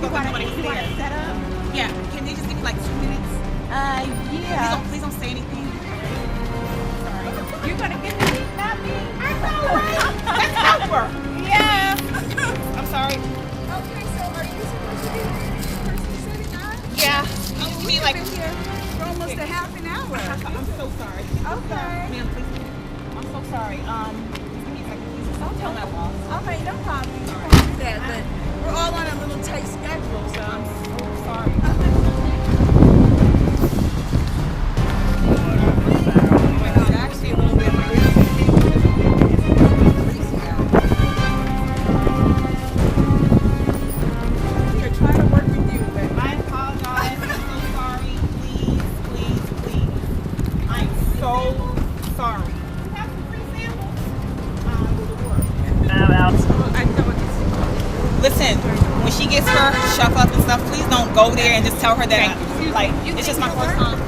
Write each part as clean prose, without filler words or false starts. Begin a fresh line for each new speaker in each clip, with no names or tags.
but nobody's
You want to
there.
set up?
Yeah. Can they just give me like 2 minutes?
Yeah.
Please don't say anything. Sorry.
You're going to give me, not me.
I know, right? Let's help her.
Yeah.
I'm sorry.
Okay, so are you supposed to be the person setting up?
Yeah. You mean like?
Been here for almost a half an hour.
I'm so sorry.
Okay.
Ma'am, please. I'm so sorry. Give me a second, please. Don't tell my boss.
Okay, no problem. You can do that, but we're all on a little tight schedule, so
I'm so sorry. Actually, a little bit.
we're trying to work with you, but
I apologize. I'm so sorry. Please. I'm so sorry. You have some free samples?
I know
Listen, when she gets her shuck up and stuff, please don't go there and just tell her that it's just my first time.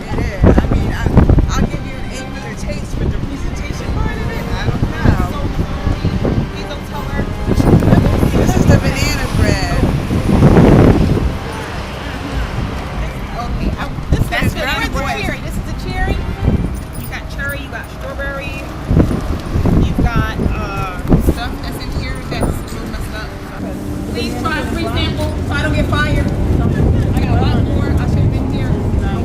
it is. I mean, I'll give you an 8 with her taste, but the presentation part of it, I don't know.
Please don't tell her.
This is the banana bread.
Okay,
That's
where's the
bread.
cherry? This is the cherry. You got cherry, you got strawberry, you got
Stuff that's in here that's too messed up.
please try a free sample so I don't get fired. I got a lot more. I should have been here a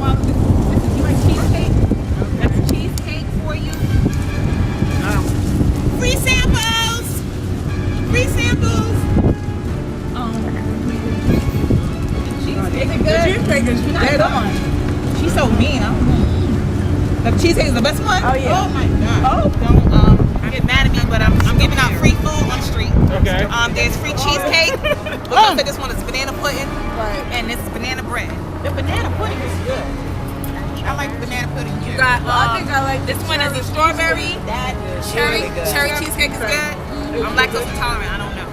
while. This is my cheesecake. That's a cheesecake for you. Free samples! Free samples! Is it good?
The cheesecake is dead on.
She's so mean. The cheesecake is the best one?
Oh, yeah.
Oh my god. Don't get mad at me, but I'm giving out free food on the street.
Okay.
There's free cheesecake. Looks like this one is banana pudding.
Right.
And this is banana bread. The banana pudding is good. I like the banana pudding too.
I think I like
This one is a strawberry.
That is
Cherry
really good.
cherry cheesecake is good. I'm lactose intolerant. I don't know.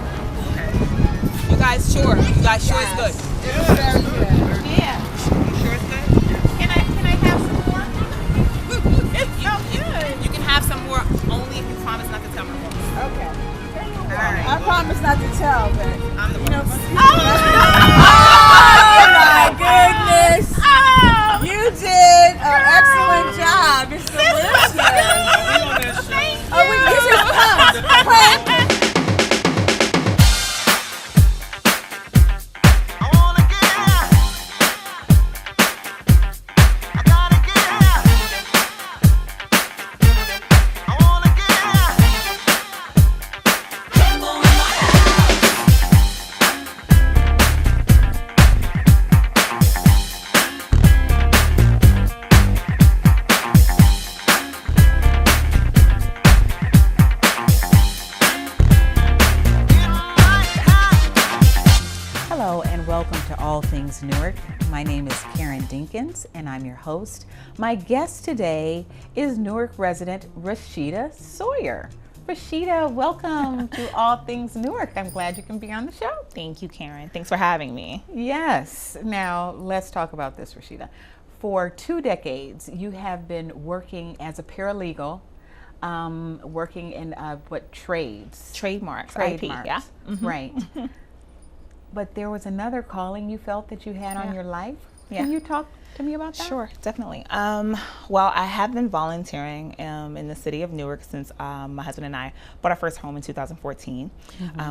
You guys sure? You guys sure it's good?
It's very good.
Yeah.
You sure it's good?
Can I have some more? It's so good.
You can have some more only if you promise not to tell my boss.
Okay.
Alright.
I promise not to tell, but
I'm the
you know.
Oh
my goodness! You did an excellent job. It's delicious. This is fun.
Hello and welcome to All Things Newark. My name is Karen Dinkins and I'm your host. My guest today is Newark resident Rashida Sawyer. Rashida, welcome to All Things Newark. I'm glad you can be on the show.
Thank you, Karen. Thanks for having me.
Yes. Now let's talk about this, Rashida. For 2 decades, you have been working as a paralegal, working in what trades?
Trademarks, IP,
Trademarks.
yeah.
Right. But there was another calling you felt that you had on your life.
Yeah.
Can you talk to me about that?
Sure, definitely. Well, I have been volunteering in the city of Newark since my husband and I bought our first home in 2014.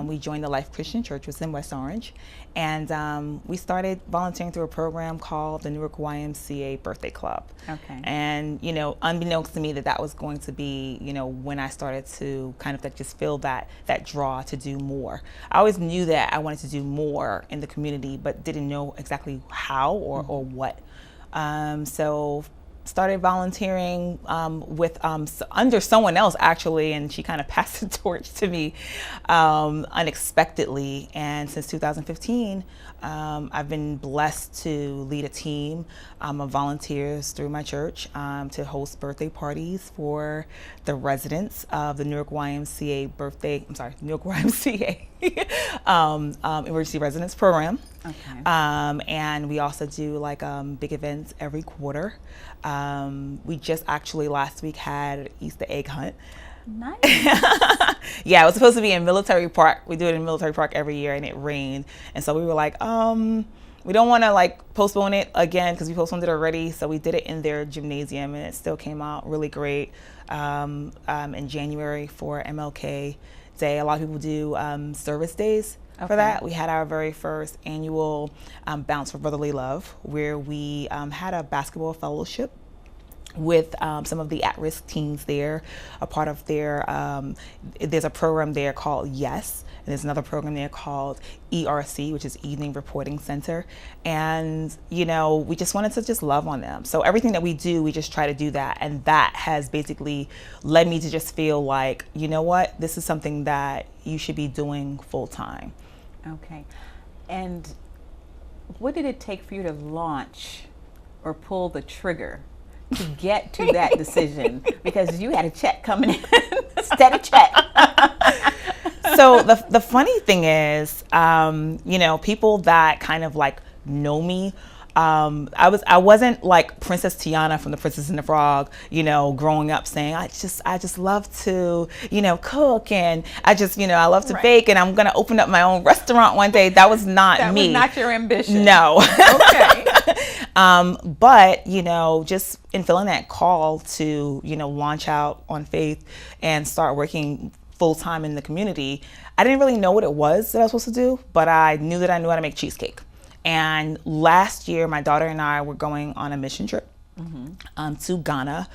We joined the Life Christian Church, which was in West Orange, and we started volunteering through a program called the Newark YMCA Birthday Club.
Okay.
And, you know, unbeknownst to me that was going to be, you know, when I started to kind of like just feel that draw to do more. I always knew that I wanted to do more in the community, but didn't know exactly how or what. So started volunteering with under someone else actually, and she kind of passed the torch to me unexpectedly. And since 2015, I've been blessed to lead a team of volunteers through my church to host birthday parties for the residents of the Newark YMCA Newark YMCA Emergency Residence Program.
Okay.
And we also do like big events every quarter. We just actually last week had Easter egg hunt.
Nice.
Yeah, it was supposed to be in Military Park. We do it in Military Park every year, and it rained. And so we were like, we don't want to like postpone it again because we postponed it already. So we did it in their gymnasium, and it still came out really great in January for MLK Day. A lot of people do service days for that. We had our very first annual Bounce for Brotherly Love, where we had a basketball fellowship with some of the at-risk teens there, a part of their, there's a program there called YES, and there's another program there called ERC, which is Evening Reporting Center. And, you know, we just wanted to just love on them. So everything that we do, we just try to do that. And that has basically led me to just feel like, you know what, this is something that you should be doing full time.
Okay. And what did it take for you to launch or pull the trigger to get to that decision? Because you had a check coming in, a steady check.
So the funny thing is, you know, people that kind of like know me, I wasn't like Princess Tiana from The Princess and the Frog, you know, growing up saying, I just love to, you know, cook, and I just, you know, I love to bake, and I'm going to open up my own restaurant one day. That was not me.
That was not your ambition.
No.
Okay.
But, you know, just in feeling that call to, you know, launch out on faith and start working full time in the community, I didn't really know what it was that I was supposed to do, but I knew that I knew how to make cheesecake. And last year, my daughter and I were going on a mission trip to Ghana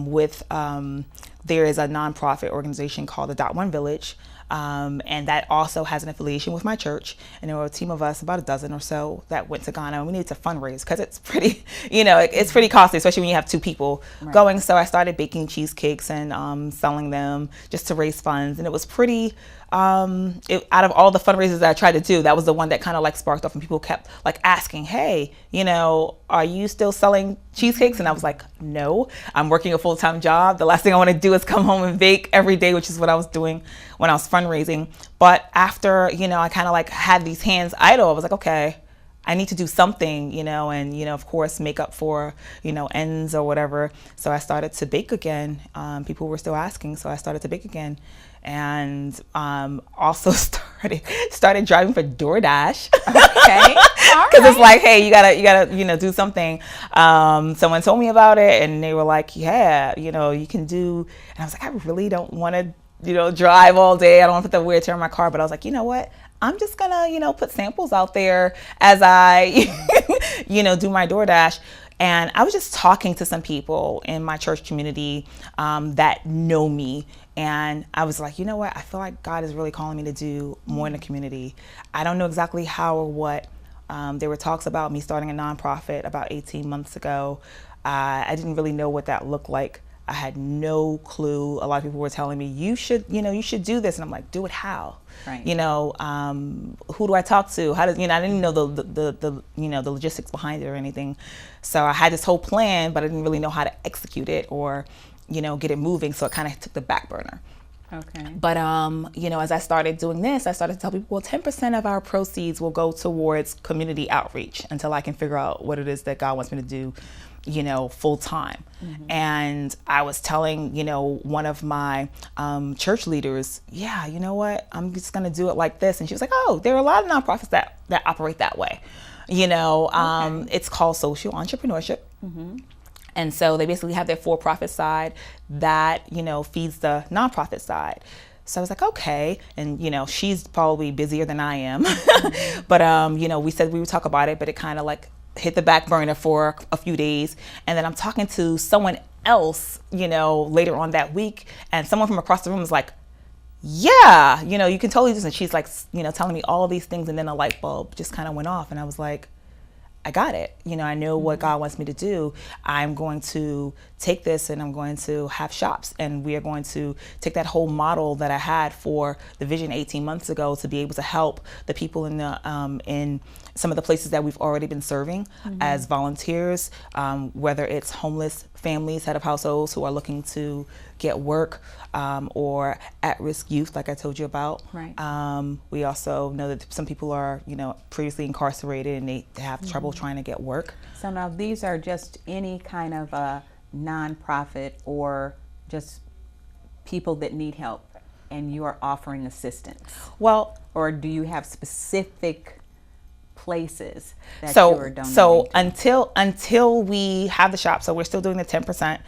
with, there is a nonprofit organization called the Dot One Village. And that also has an affiliation with my church. And there were a team of us, about a dozen or so, that went to Ghana. And we needed to fundraise because it's pretty, you know, it's pretty costly, especially when you have two people going. So I started baking cheesecakes and selling them just to raise funds. And it was pretty, out of all the fundraisers that I tried to do, that was the one that kind of like sparked off, and people kept like asking, hey, you know, are you still selling cheesecakes? And I was like, no, I'm working a full-time job. The last thing I want to do is come home and bake every day, which is what I was doing when I was fundraising. But after, you know, I kind of like had these hands idle, I was like, okay, I need to do something, you know, and, you know, of course, make up for, you know, ends or whatever. So I started to bake again. People were still asking, so I started to bake again. And also started driving for DoorDash.
Okay.
Because it's like, hey, you gotta, you know, do something. Someone told me about it, and they were like, yeah, you know, you can do. And I was like, I really don't want to, you know, drive all day. I don't want to put the wear chair in my car. But I was like, you know what? I'm just gonna, you know, put samples out there as I, you know, do my DoorDash. And I was just talking to some people in my church community that know me. And I was like, you know what? I feel like God is really calling me to do more in the community. I don't know exactly how or what. There were talks about me starting a nonprofit about 18 months ago. I didn't really know what that looked like. I had no clue. A lot of people were telling me, you should do this. And I'm like, do it how? Right. You know, who do I talk to? How does, you know, I didn't know the you know, the logistics behind it or anything. So I had this whole plan, but I didn't really know how to execute it or, you know, get it moving. So it kind of took the back burner.
Okay.
But, you know, as I started doing this, I started to tell people, well, 10% of our proceeds will go towards community outreach until I can figure out what it is that God wants me to do, you know, full time. And I was telling, you know, one of my church leaders, yeah, you know what, I'm just going to do it like this. And she was like, oh, there are a lot of nonprofits that operate that way. You know, it's called social entrepreneurship. And so they basically have their for-profit side that, you know, feeds the nonprofit side. So I was like, okay. And, you know, she's probably busier than I am. But, you know, we said we would talk about it, but it kind of like hit the back burner for a few days. And then I'm talking to someone else, you know, later on that week. And someone from across the room was like, yeah, you know, you can totally do this. And she's like, you know, telling me all these things. And then a light bulb just kind of went off. And I was like, I got it. You know, I know what God wants me to do. I'm going to take this and I'm going to have shops, and we are going to take that whole model that I had for the vision 18 months ago to be able to help the people in the in some of the places that we've already been serving as volunteers, whether it's homeless families, head of households who are looking to get work, or at-risk youth, like I told you about.
Right.
We also know that some people are, you know, previously incarcerated and they have trouble trying to get work.
So now these are just any kind of a nonprofit or just people that need help, and you are offering assistance?
Well,
Or do you have specific places that you are donating
so
to?
until we have the shop, so we're still doing the 10%.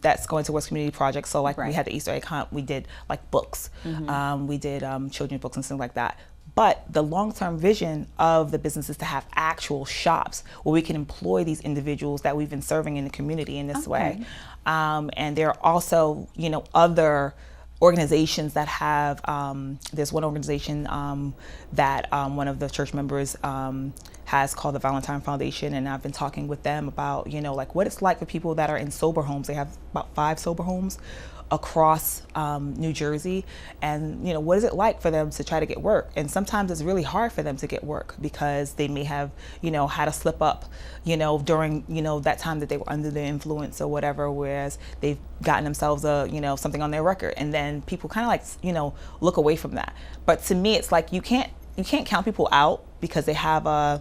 That's going towards community projects. So like we
Right.
had the Easter egg hunt, we did like books, we did children's books and things like that. But the long-term vision of the business is to have actual shops where we can employ these individuals that we've been serving in the community in this way. And there are also, other organizations that have, there's one organization that one of the church members has called the Valentine Foundation, and I've been talking with them about, like what it's like for people that are in sober homes. They have about 5 sober homes across New Jersey, and what is it like for them to try to get work? And sometimes it's really hard for them to get work because they may have had a slip up during that time that they were under the influence or whatever, whereas they've gotten themselves a something on their record, and then people kind of like look away from that. But to me, it's like you can't count people out because they have a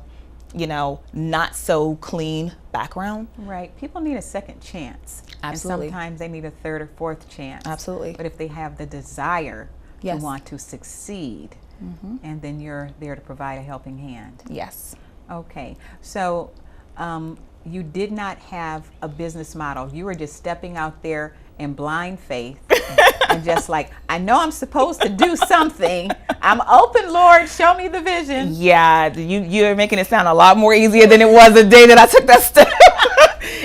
not so clean background.
Right. People need a second chance.
Absolutely.
And sometimes they need a third or fourth chance.
Absolutely.
But if they have the desire
Yes.
to want to succeed, and then you're there to provide a helping hand.
Yes.
Okay. So you did not have a business model. You were just stepping out there in blind faith and just like, I know I'm supposed to do something. I'm open, Lord. Show me the vision.
Yeah, you're making it sound a lot more easier than it was the day that I took that step.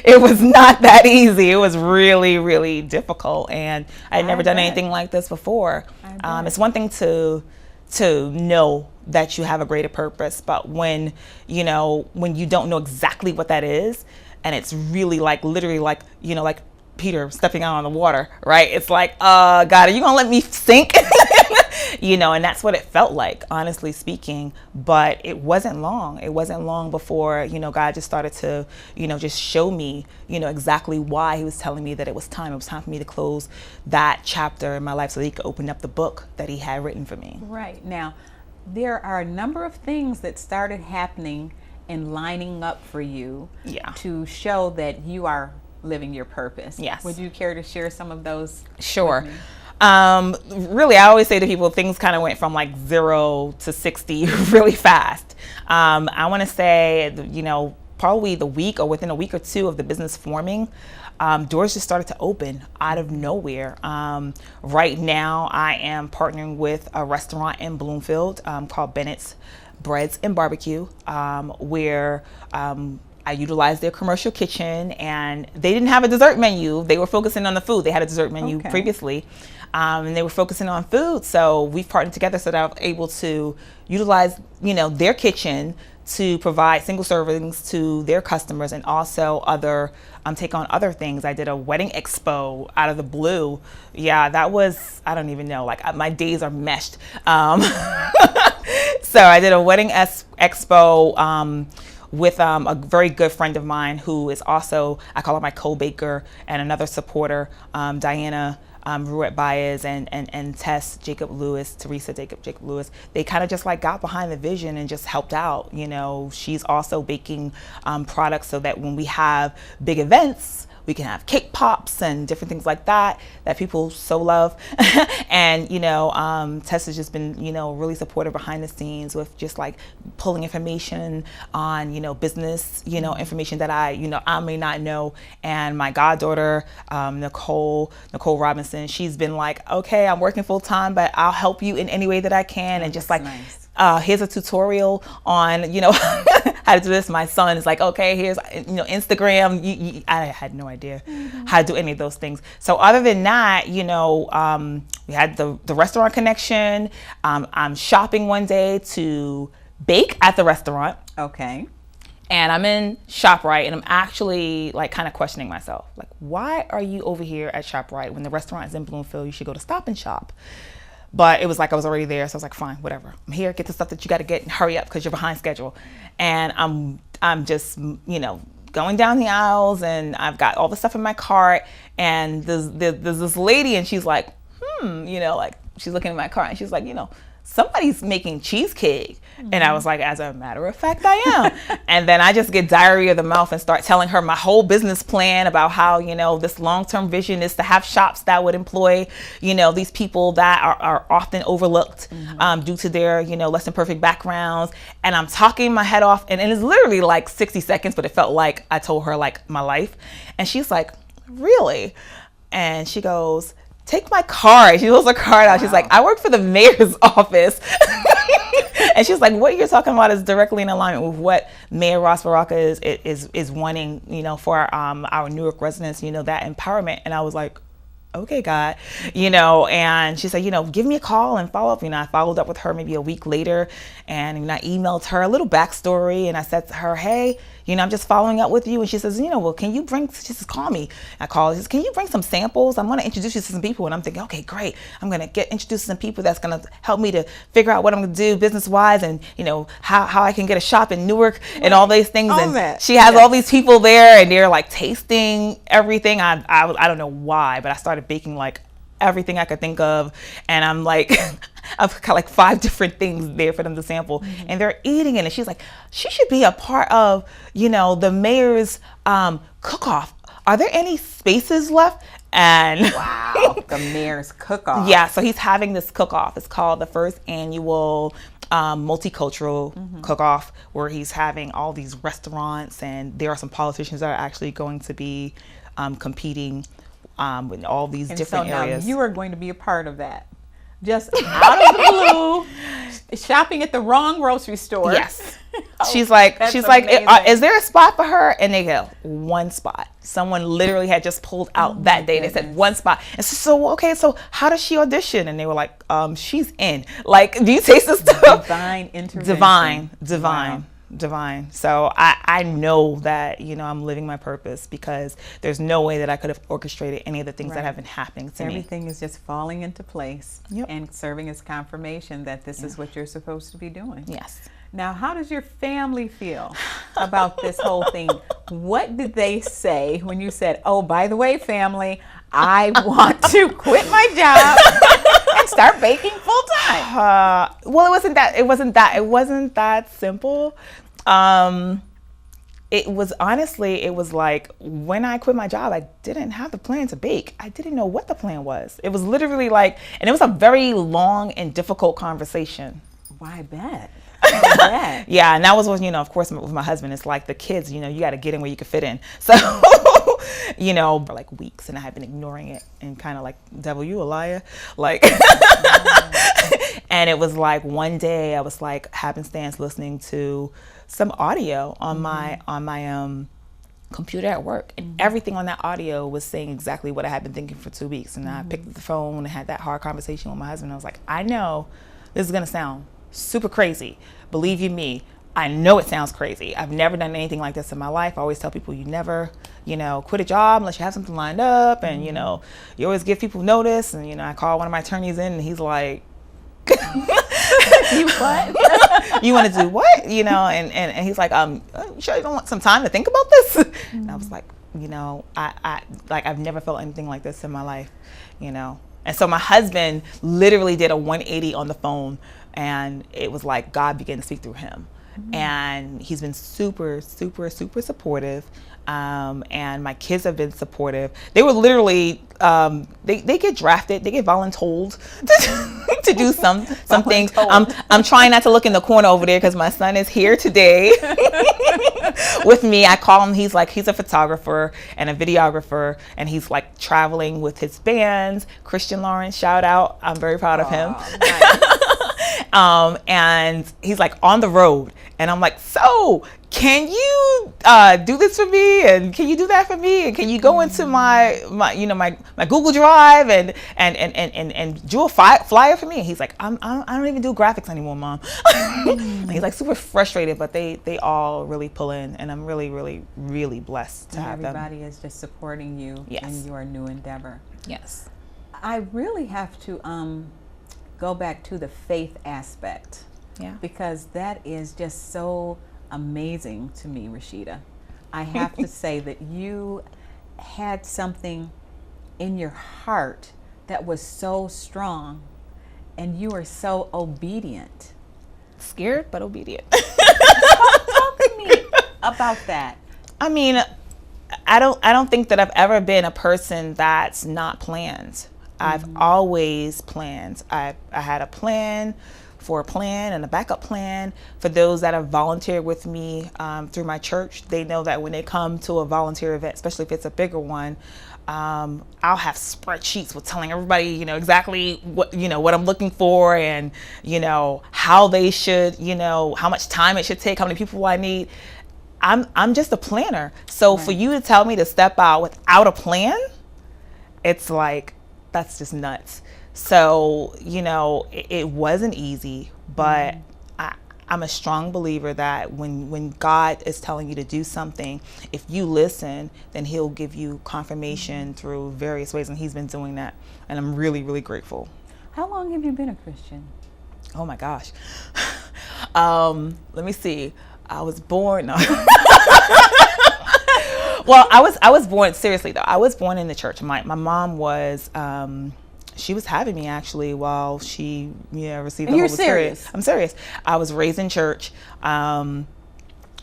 It was not that easy. It was really, really difficult, and I had never done anything like this before. It's one thing to know that you have a greater purpose, but when you don't know exactly what that is, and it's really like literally like like Peter stepping out on the water, right? It's like, God, are you gonna let me sink? And that's what it felt like, honestly speaking. But it wasn't long. It wasn't long before, God just started to, just show me, exactly why he was telling me that it was time. It was time for me to close that chapter in my life so that he could open up the book that he had written for me.
Right. Now, there are a number of things that started happening and lining up for you to show that you are living your purpose.
Yes.
Would you care to share some of those?
Sure. Really, I always say to people, things kind of went from like 0 to 60 really fast. I want to say, probably within a week or two of the business forming, doors just started to open out of nowhere. Right now, I am partnering with a restaurant in Bloomfield called Bennett's Breads and Barbecue, where I utilized their commercial kitchen, and they didn't have a dessert menu. They were focusing on the food. They had a dessert menu previously, and they were focusing on food. So we've partnered together so that I was able to utilize, their kitchen to provide single servings to their customers, and also take on other things. I did a wedding expo out of the blue. Yeah, that was, I don't even know, like my days are meshed. So I did a wedding expo with a very good friend of mine who is also, I call her my co-baker, and another supporter, Diana Ruette Baez and Tess Jacob Lewis, Teresa Jacob Lewis. They kind of just like got behind the vision and just helped out. She's also baking products so that when we have big events, we can have cake pops and different things like that people so love. And, Tess has just been, really supportive behind the scenes with just like pulling information on, business, information that I may not know. And my goddaughter, Nicole Robinson, she's been like, okay, I'm working full time, but I'll help you in any way that I can. And just like,
nice.
Here's a tutorial on, how to do this. My son is like, okay, here's, Instagram. I had no idea how to do any of those things. So other than that, we had the restaurant connection. I'm shopping one day to bake at the restaurant.
Okay.
And I'm in ShopRite, and I'm actually like kind of questioning myself. Like, why are you over here at ShopRite when the restaurant is in Bloomfield? You should go to Stop and Shop. But it was like I was already there, so I was like, fine, whatever. I'm here, get the stuff that you got to get, and hurry up because you're behind schedule. And I'm just, going down the aisles, and I've got all the stuff in my cart, and there's this lady, and she's like, like she's looking at my cart, and she's like, somebody's making cheesecake. And I was like, as a matter of fact, I am. And then I just get diarrhea of the mouth and start telling her my whole business plan about how, this long-term vision is to have shops that would employ, these people that are often overlooked due to their, less than perfect backgrounds. And I'm talking my head off, and it's literally like 60 seconds, but it felt like I told her like my life. And she's like, really? And she goes, take my card. She pulls her card out. She's like, I work for the mayor's office. And she's like, what you're talking about is directly in alignment with what Mayor Ross Baraka is wanting, for our Newark residents, that empowerment. And I was like, okay, God, and she said, give me a call and follow up. I followed up with her maybe a week later, and I emailed her a little backstory, and I said to her, hey, I'm just following up with you. And she says, well, can you she says, call me. I call her, she says, can you bring some samples? I'm going to introduce you to some people. And I'm thinking, okay, great. I'm going to get introduced to some people that's going to help me to figure out what I'm going to do business wise, and, how I can get a shop in Newark and all these things.
All
and
that.
she has all these people there, and they're like tasting everything. I don't know why, but I started baking like everything I could think of, and I'm like I've got like 5 different things there for them to sample, and they're eating it. And she's like, she should be a part of the mayor's cook-off. Are there any spaces left? And
Wow, the mayor's cook-off.
yeah, so he's having this cook-off. It's called the first annual multicultural cook-off, where he's having all these restaurants, and there are some politicians that are actually going to be competing in all these different areas.
Now you are going to be a part of that. Just out of the blue, shopping at the wrong grocery store.
Yes. She's like,
amazing.
is there a spot for her? And they go, one spot. Someone literally had just pulled out that day. They said one spot. And so, okay, so how does she audition? And they were like, she's in. Like, do you taste this stuff?
Divine intervention.
Divine. So I know that, I'm living my purpose, because there's no way that I could have orchestrated any of the things that have been happening to me.
Everything is just falling into place
Yep.
and serving as confirmation that this is what you're supposed to be doing.
Yes.
Now, how does your family feel about this whole thing? What did they say when you said, oh, by the way, family, I want to quit my job and start baking full time?
Well, it wasn't that simple. It was like, when I quit my job, I didn't have the plan to bake. I didn't know what the plan was. It was literally like, and it was a very long and difficult conversation.
Why bet?
Yeah, and that was when, of course, with my husband, it's like the kids, you got to get in where you can fit in. So, for like weeks, and I had been ignoring it and kind of like, devil, you a liar. Like, and it was like one day I was like happenstance listening to some audio on my computer at work, and everything on that audio was saying exactly what I had been thinking for 2 weeks. And I picked up the phone and had that hard conversation with my husband. I was like, I know this is going to sound super crazy. Believe you me, I know it sounds crazy. I've never done anything like this in my life. I always tell people, you never, quit a job unless you have something lined up. And, you always give people notice. And, I call one of my attorneys in, and he's like, you what? You want to do what? And he's like, you sure you don't want some time to think about this? And I was like, I've never felt anything like this in my life, And so my husband literally did a 180 on the phone, and it was like God began to speak through him. And he's been super, super, super supportive. And my kids have been supportive. They were literally, they get drafted, they get voluntold to do some things. I'm trying not to look in the corner over there, because my son is here today with me. I call him, he's a photographer and a videographer, and he's like traveling with his bands. Christian Lawrence, shout out. I'm very proud of him.
Nice.
And he's like on the road, and I'm like, so can you do this for me, and can you do that for me, and can you go into my Google Drive and do a flyer for me? And he's like, I don't even do graphics anymore, Mom. He's like super frustrated, but they all really pull in, and I'm really, really, really blessed to have them.
Everybody is just supporting you in your new endeavor.
Yes.
I really have to go back to the faith aspect.
Yeah.
Because that is just so amazing to me, Rashida. I have to say that you had something in your heart that was so strong, and you are so obedient.
Scared but obedient.
Talk to me about that.
I mean, I don't think that I've ever been a person that's not planned. I've always planned. I had a plan for a plan and a backup plan. For those that have volunteered with me through my church, they know that when they come to a volunteer event, especially if it's a bigger one, I'll have spreadsheets with telling everybody, exactly what I'm looking for, and how they should, how much time it should take, how many people I need. I'm just a planner. So for you to tell me to step out without a plan, it's like, that's just nuts. So, it wasn't easy, but I'm a strong believer that when God is telling you to do something, if you listen, then he'll give you confirmation through various ways. And he's been doing that. And I'm really, really grateful.
How long have you been a Christian?
Oh my gosh. Let me see. I was born. No. Well, I was born, seriously though, I was born in the church. My mom was, she was having me actually while she received the Holy Spirit. I'm serious. I was raised in church. Went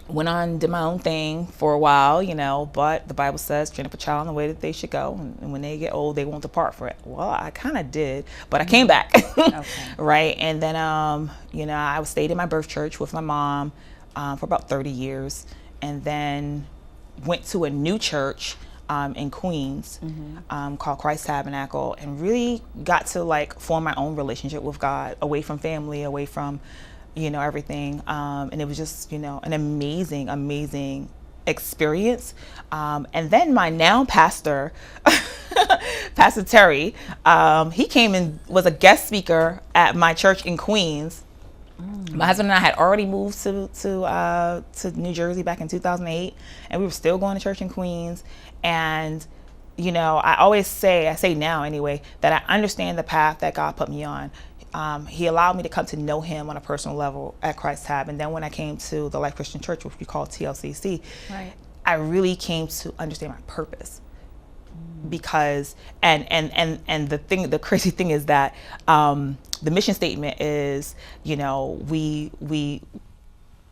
on, did my own thing for a while, but the Bible says, train up a child in the way that they should go. And when they get old, they won't depart from it. Well, I kind of did, but I came back. Okay. Right. And then, I stayed in my birth church with my mom for about 30 years. And then went to a new church in Queens called Christ Tabernacle, and really got to form my own relationship with God, away from family, away from everything, and it was just an amazing experience. And then my now pastor, Pastor Terry, he came and was a guest speaker at my church in Queens. My husband and I had already moved to New Jersey back in 2008, and we were still going to church in Queens. And I always say, I say now anyway, that I understand the path that God put me on. He allowed me to come to know him on a personal level at Christ Tab. And then when I came to the Life Christian Church, which we call TLCC, right, I really came to understand my purpose. Because and the crazy thing is that the mission statement is,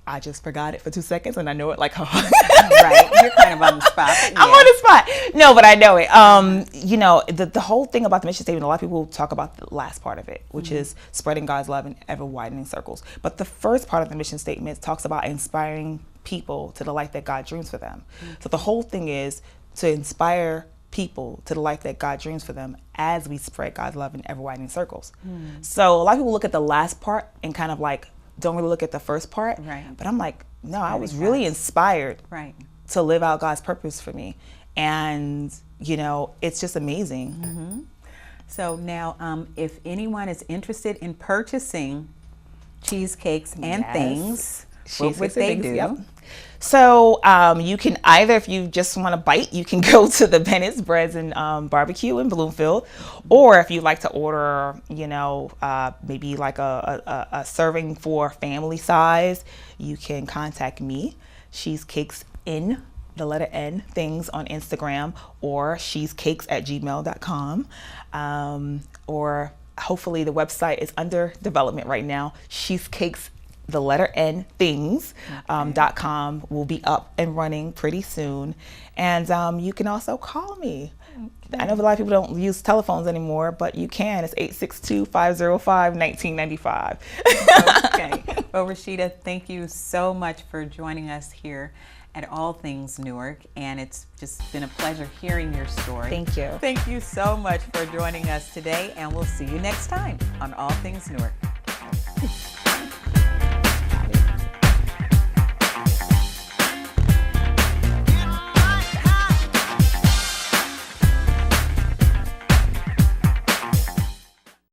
I just forgot it for 2 seconds and I know it like
right, you're kind of on the spot. Yeah.
I'm on the spot. No, but I know it. The whole thing about the mission statement, a lot of people talk about the last part of it, which is spreading God's love in ever widening circles. But the first part of the mission statement talks about inspiring people to the life that God dreams for them. So the whole thing is to inspire people to the life that God dreams for them as we spread God's love in ever widening circles. So a lot of people look at the last part and kind of don't really look at the first part. Right. But I'm like, no, I was really inspired to live out God's purpose for me. And, it's just amazing.
So now, if anyone is interested in purchasing cheesecakes and things, what would they do?
Yep. So you can either, if you just want to bite, you can go to the Bennett's Breads and Barbecue in Bloomfield, or if you'd like to order, maybe a serving for family size, you can contact me. Cheesecakes in the letter N things on Instagram, or cheesecakes@gmail.com, or hopefully the website is under development right now. Cheesecakes the letter N things.com will be up and running pretty soon. And you can also call me. I know a lot of people don't use telephones anymore, but you can. It's 862-505-1995.
Okay. Well, Rashida, thank you so much for joining us here at All Things Newark. And it's just been a pleasure hearing your story.
Thank you.
Thank you so much for joining us today. And we'll see you next time on All Things Newark.